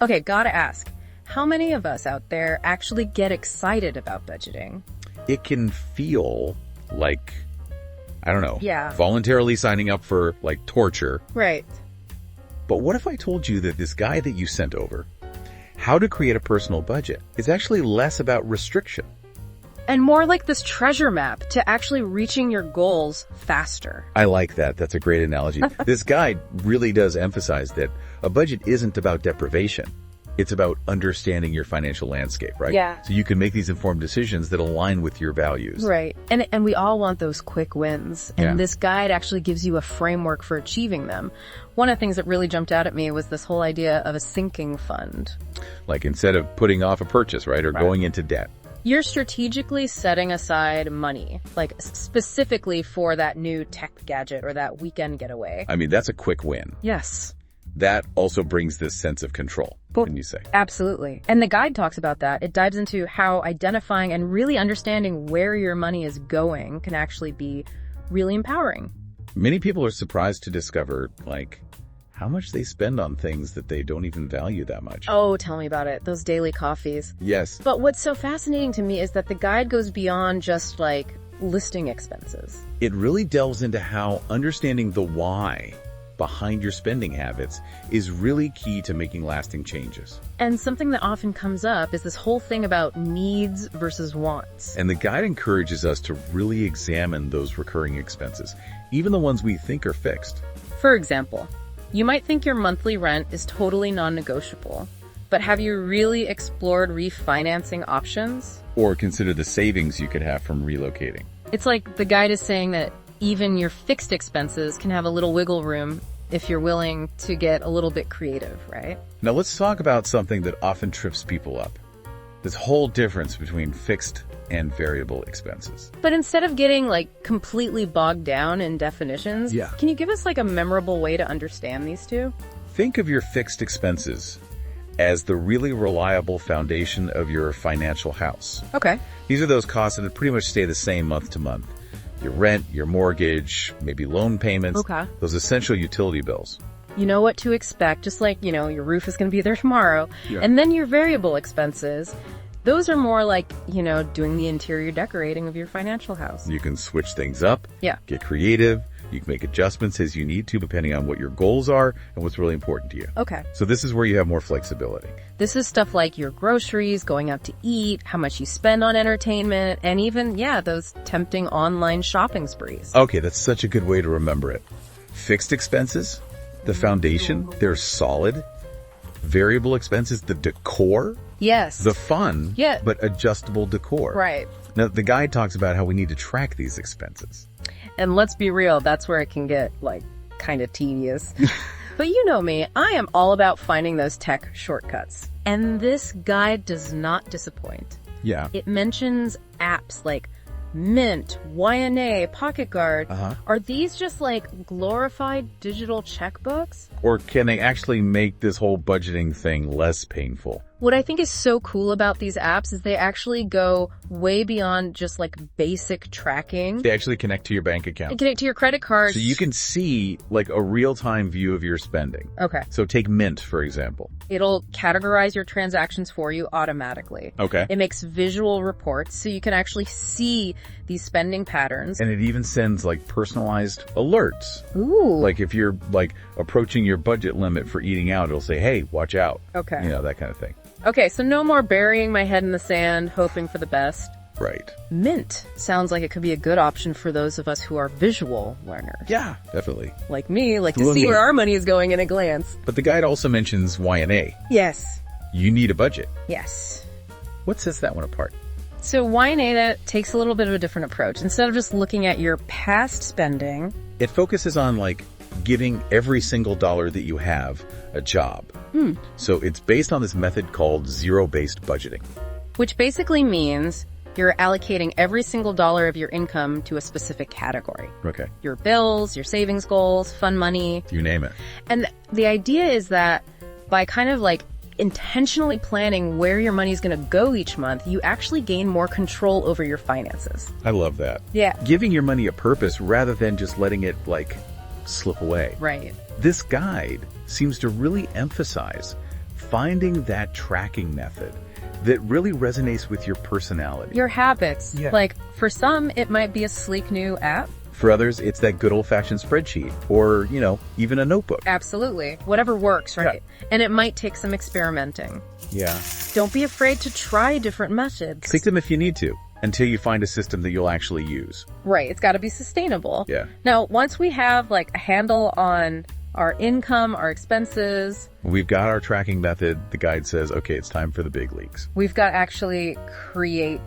Okay, gotta ask, how many of us out there actually get excited about budgeting? It can feel like, I don't know, Yeah. voluntarily signing up for like torture. Right. But what if I told you that this guide that you sent over, How to Create a Personal Budget, is actually less about restriction? And more like this treasure map to actually reaching your goals faster. I like that. That's a great analogy. This guide really does emphasize that a budget isn't about deprivation. It's about understanding your financial landscape, right? Yeah. So you can make these informed decisions that align with your values. Right. And we all want those quick wins. And Yeah. this guide actually gives you a framework for achieving them. One of the things that really jumped out at me was this whole idea of a sinking fund. Like instead of putting off a purchase, right, or going into debt. You're strategically setting aside money, like specifically for that new tech gadget or that weekend getaway. I mean, that's a quick win. Yes. That also brings this sense of control, wouldn't you say? Absolutely. And the guide talks about that. It dives into how identifying and really understanding where your money is going can actually be really empowering. Many people are surprised to discover, like, how much they spend on things that they don't even value that much. Oh, tell me about it. Those daily coffees. Yes. But what's so fascinating to me is that the guide goes beyond just like listing expenses. It really delves into how understanding the why behind your spending habits is really key to making lasting changes. And something that often comes up is this whole thing about needs versus wants. And the guide encourages us to really examine those recurring expenses, even the ones we think are fixed. For example, you might think your monthly rent is totally non-negotiable, but have you really explored refinancing options? Or consider the savings you could have from relocating. It's like the guide is saying that even your fixed expenses can have a little wiggle room if you're willing to get a little bit creative, right? Now let's talk about something that often trips people up. This whole difference between fixed and variable expenses. But instead of getting like completely bogged down in definitions, Yeah. can you give us like a memorable way to understand these two? Think of your fixed expenses as the really reliable foundation of your financial house. Okay. These are those costs that pretty much stay the same month to month. Your rent, your mortgage, maybe loan payments, Okay. those essential utility bills. You know what to expect, just like, your roof is going to be there tomorrow. Yeah. And then your variable expenses, those are more like, doing the interior decorating of your financial house. You can switch things up, Yeah. get creative. You can make adjustments as you need to, depending on what your goals are and what's really important to you. Okay. So this is where you have more flexibility. This is stuff like your groceries, going out to eat, how much you spend on entertainment, and even, those tempting online shopping sprees. Okay, that's such a good way to remember it. Fixed expenses, the foundation, they're solid. Variable expenses, the decor, Yes. the fun, Yeah. but adjustable decor. Right. Now, the guide talks about how we need to track these expenses. And let's be real, that's where it can get, kind of tedious. But you know me, I am all about finding those tech shortcuts. And this guide does not disappoint. Yeah. It mentions apps like Mint, YNA, Pocket Guard. Are these just like glorified digital checkbooks? Or can they actually make this whole budgeting thing less painful? What I think is so cool about these apps is they actually go way beyond just like basic tracking. They actually connect to your bank And account. connect to your credit card. So you can see like a real-time view of your spending. Okay. So take Mint, for example. It'll categorize your transactions for you automatically. Okay. It makes visual reports so you can actually see these spending patterns. And it even sends like personalized alerts. Ooh. Like if you're like approaching your budget limit for eating out, it'll say, hey, watch out. Okay. That kind of thing. Okay, so no more burying my head in the sand, hoping for the best. Right. Mint sounds like it could be a good option for those of us who are visual learners. Yeah, definitely. Like me, like to Well, see yeah. where our money is going in a glance. But the guide also mentions YNA. Yes. You need a budget. Yes. What sets that one apart? So YNA takes a little bit of a different approach. Instead of just looking at your past spending, It focuses on like giving every single dollar that you have a job. So it's based on this method called zero-based budgeting. which basically means you're allocating every single dollar of your income to a specific category. Okay. Your bills, your savings goals, fun money. You name it. And the idea is that by kind of like intentionally planning where your money is going to go each month, you actually gain more control over your finances. I love that. Yeah. Giving your money a purpose rather than just letting it like slip away. Right. This guide seems to really emphasize finding that tracking method that really resonates with your personality. Your habits. Yeah. Like, for some, it might be a sleek new app. For others, it's that good old-fashioned spreadsheet or, even a notebook. Absolutely. Whatever works, right? Yeah. And it might take some experimenting. Yeah. Don't be afraid to try different methods. Pick them if you need to, until you find a system that you'll actually use. Right. It's got to be sustainable. Yeah. Now, once we have like a handle on our income, our expenses, we've got our tracking method, the guide says, okay, it's time for the big leagues. We've got to actually create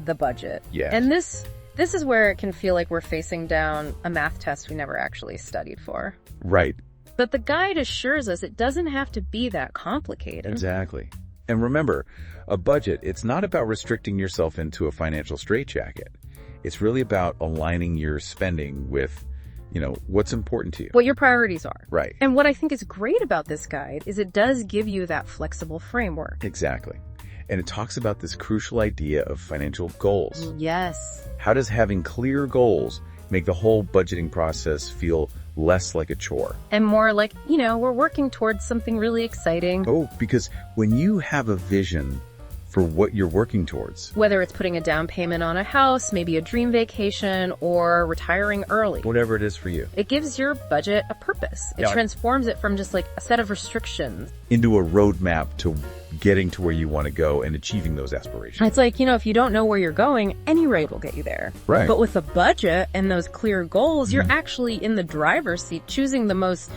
the budget. Yeah. And this is where it can feel like we're facing down a math test we never actually studied for. Right. But the guide assures us it doesn't have to be that complicated. Exactly. And remember, a budget, it's not about restricting yourself into a financial straitjacket. It's really about aligning your spending with, what's important to you. What your priorities are. Right. And what I think is great about this guide is it does give you that flexible framework. Exactly. And it talks about this crucial idea of financial goals. Yes. How does having clear goals make the whole budgeting process feel less like a chore? And more like, we're working towards something really exciting. Oh, because when you have a vision for what you're working towards, whether it's putting a down payment on a house, maybe a dream vacation, or retiring early, whatever it is for you, it gives your budget a purpose. It transforms it from just like a set of restrictions into a roadmap to getting to where you want to go and achieving those aspirations. It's like, if you don't know where you're going, any ride will get you there. Right. But with a budget and those clear goals, you're actually in the driver's seat, choosing the most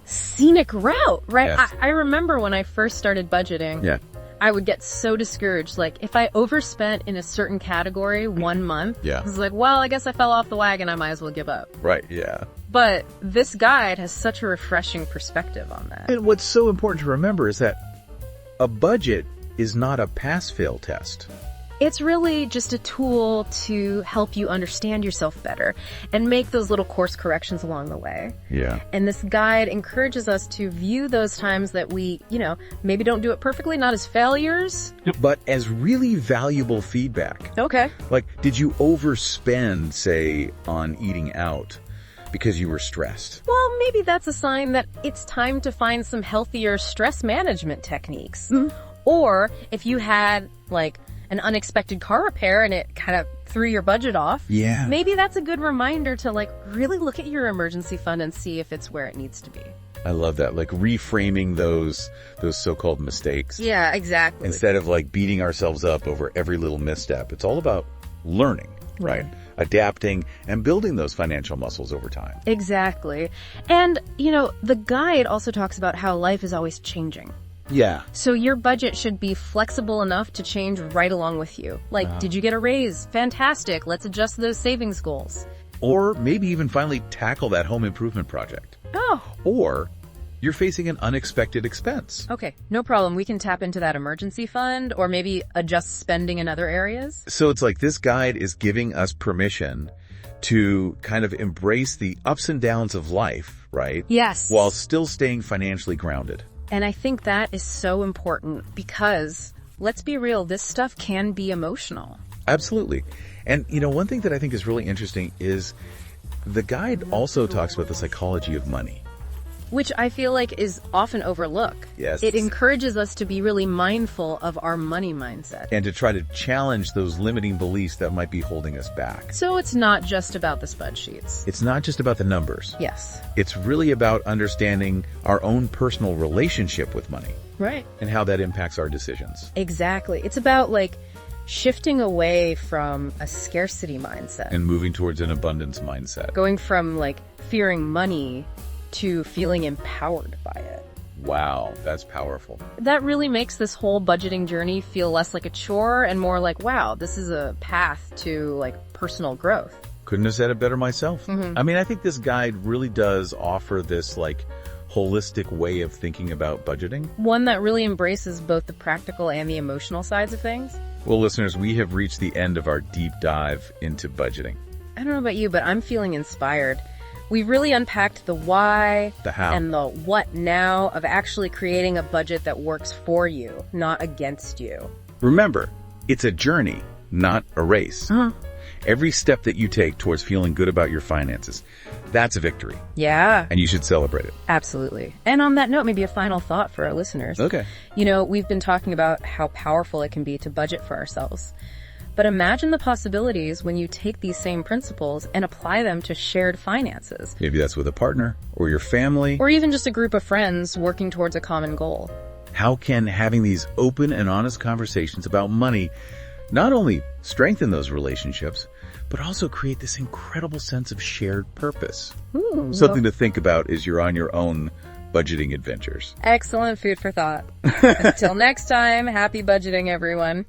scenic route, right? Yes. I remember when I first started budgeting. Yeah. I would get so discouraged. Like, if I overspent in a certain category one month, yeah. I was like, well, I guess I fell off the wagon. I might as well give up. Right, yeah. But this guide has such a refreshing perspective on that. And what's so important to remember is that a budget is not a pass-fail test. It's really just a tool to help you understand yourself better and make those little course corrections along the way. Yeah. And this guide encourages us to view those times that we, maybe don't do it perfectly, not as failures, but as really valuable feedback. Okay. Like, did you overspend, say, on eating out because you were stressed? Well, maybe that's a sign that it's time to find some healthier stress management techniques. Mm-hmm. Or if you had, an unexpected car repair and it kind of threw your budget off. Yeah. Maybe that's a good reminder to really look at your emergency fund and see if it's where it needs to be. I love that. Reframing those so-called mistakes. Yeah, exactly. Instead of beating ourselves up over every little misstep. It's all about learning, right? Adapting and building those financial muscles over time. Exactly. And, the guide also talks about how life is always changing. Yeah. So your budget should be flexible enough to change right along with you. Did you get a raise? Fantastic. Let's adjust those savings goals. Or maybe even finally tackle that home improvement project. Oh. Or you're facing an unexpected expense. Okay, no problem. We can tap into that emergency fund or maybe adjust spending in other areas. So it's like this guide is giving us permission to kind of embrace the ups and downs of life, right? Yes. While still staying financially grounded. And I think that is so important because, let's be real, this stuff can be emotional. Absolutely. And, one thing that I think is really interesting is the guide also talks about the psychology of money. Which I feel like is often overlooked. Yes. It encourages us to be really mindful of our money mindset. And to try to challenge those limiting beliefs that might be holding us back. So it's not just about the spreadsheets. It's not just about the numbers. Yes. It's really about understanding our own personal relationship with money. Right. And how that impacts our decisions. Exactly. It's about shifting away from a scarcity mindset. And moving towards an abundance mindset. Going from fearing money to feeling empowered by it. Wow, that's powerful. That really makes this whole budgeting journey feel less like a chore and more like, wow, this is a path to personal growth. Couldn't have said it better myself. Mm-hmm. I mean, I think this guide really does offer this holistic way of thinking about budgeting. One that really embraces both the practical and the emotional sides of things. Well, listeners, we have reached the end of our deep dive into budgeting. I don't know about you, but I'm feeling inspired. We really unpacked the why, the how, and the what now of actually creating a budget that works for you, not against you. Remember, it's a journey, not a race. Uh-huh. Every step that you take towards feeling good about your finances, that's a victory, Yeah, and you should celebrate it. absolutely. And on that note, maybe a final thought for our listeners. Okay. You know, we've been talking about how powerful it can be to budget for ourselves. But imagine the possibilities when you take these same principles and apply them to shared finances, Maybe that's with a partner or your family. or even just a group of friends working towards a common goal. How can having these open and honest conversations about money not only strengthen those relationships, but also create this incredible sense of shared purpose? Ooh, Something to think about as you're on your own budgeting adventures. excellent food for thought. Until next time, happy budgeting, everyone.